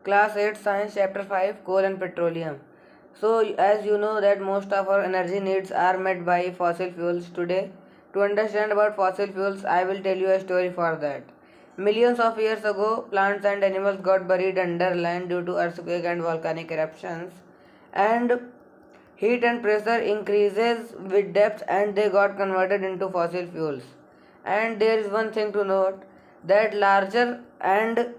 Class 8 Science Chapter 5 Coal and Petroleum. So as you know that most of our energy needs are met by fossil fuels today. To understand about fossil fuels, I will tell you a story for that. Millions of years ago, plants and animals got buried under land due to earthquake and volcanic eruptions. And heat and pressure increases with depth and they got converted into fossil fuels. And there is one thing to note that larger and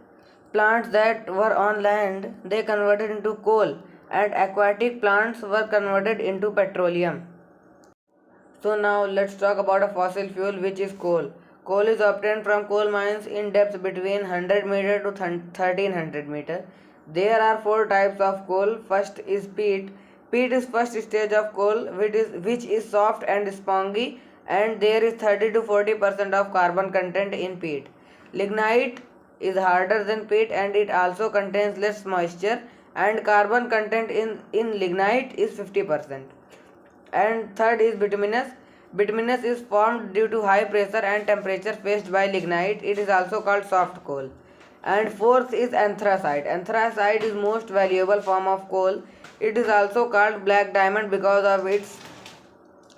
plants that were on land they converted into coal and aquatic plants were converted into petroleum. So now let's talk about a fossil fuel which is coal. Coal is obtained from coal mines in depth between 100 meter to 1300 meter. There are four types of coal. First is peat. Peat is first stage of coal which is soft and spongy and there is 30 to 40% of carbon content in peat. Lignite is harder than peat and it also contains less moisture and carbon content in lignite is 50%. And third is bituminous. Bituminous is formed due to high pressure and temperature faced by lignite. It is also called soft coal. And fourth is anthracite. Anthracite is most valuable form of coal. It is also called black diamond because of its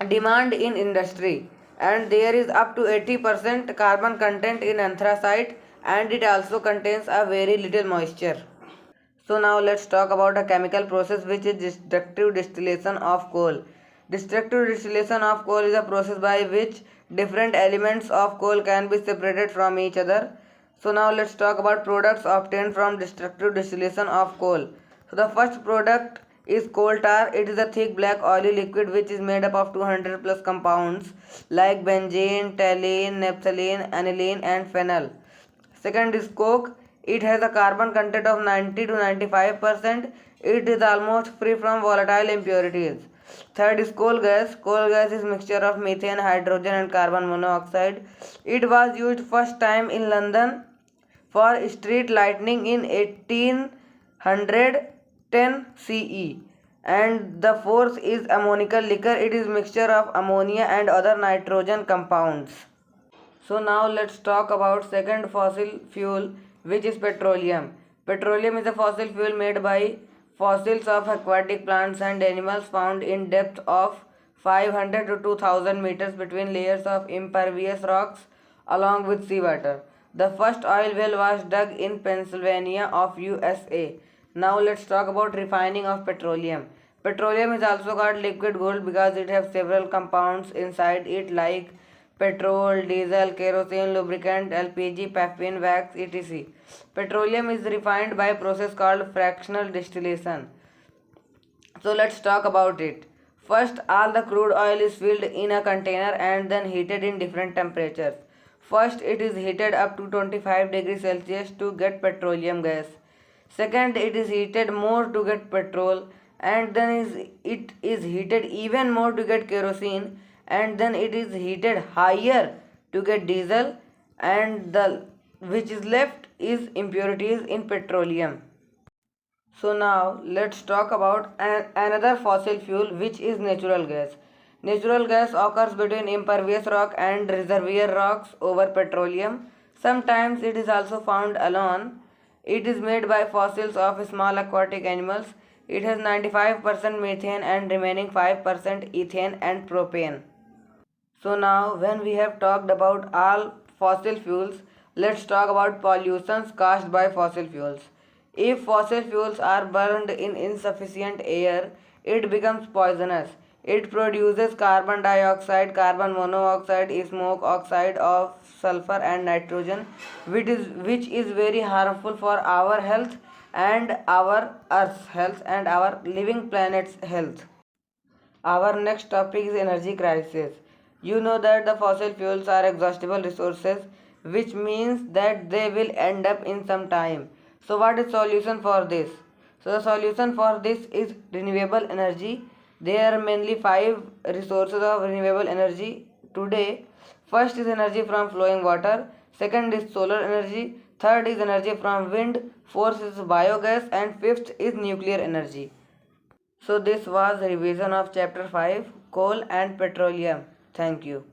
demand in industry. And there is up to 80% carbon content in anthracite and it also contains a very little moisture. So now let's talk about a chemical process which is destructive distillation of coal. Destructive distillation of coal is a process by which different elements of coal can be separated from each other. So now let's talk about products obtained from destructive distillation of coal. So the first product is coal tar. It is a thick black oily liquid which is made up of 200 plus compounds like benzene, toluene, naphthalene, aniline and phenol. Second is coke. It has a carbon content of 90 to 95%. It is almost free from volatile impurities. Third is coal gas. Coal gas is mixture of methane, hydrogen and carbon monoxide. It was used first time in London for street lighting in 1810 CE. And the fourth is ammonical liquor. It is mixture of ammonia and other nitrogen compounds. So now let's talk about second fossil fuel which is petroleum. Petroleum is a fossil fuel made by fossils of aquatic plants and animals found in depth of 500 to 2000 meters between layers of impervious rocks along with seawater. The first oil well was dug in Pennsylvania of USA. Now let's talk about refining of petroleum. Petroleum is also called liquid gold because it has several compounds inside it like petrol, diesel, kerosene, lubricant, LPG, paraffin, wax, etc. Petroleum is refined by a process called fractional distillation. So let's talk about it. First, all the crude oil is filled in a container and then heated in different temperatures. First, it is heated up to 25 degrees Celsius to get petroleum gas. Second, it is heated more to get petrol and then it is heated even more to get kerosene and then it is heated higher to get diesel and the which is left is impurities in petroleum. So now let's talk about another fossil fuel which is natural gas. Natural gas occurs between impervious rock and reservoir rocks over petroleum. Sometimes it is also found alone. It is made by fossils of small aquatic animals. It has 95% methane and remaining 5% ethane and propane. So now when we have talked about all fossil fuels, let's talk about pollutions caused by fossil fuels. If fossil fuels are burned in insufficient air, it becomes poisonous. It produces carbon dioxide, carbon monoxide, smoke oxide of sulfur and nitrogen, which is very harmful for our health and our Earth's health and our living planet's health. Our next topic is energy crisis. You know that the fossil fuels are exhaustible resources, which means that they will end up in some time. So what is solution for this? So the solution for this is renewable energy. There are mainly five resources of renewable energy today. First is energy from flowing water. Second is solar energy. Third is energy from wind. Fourth is biogas and fifth is nuclear energy. So this was revision of chapter 5 coal and petroleum. Thank you.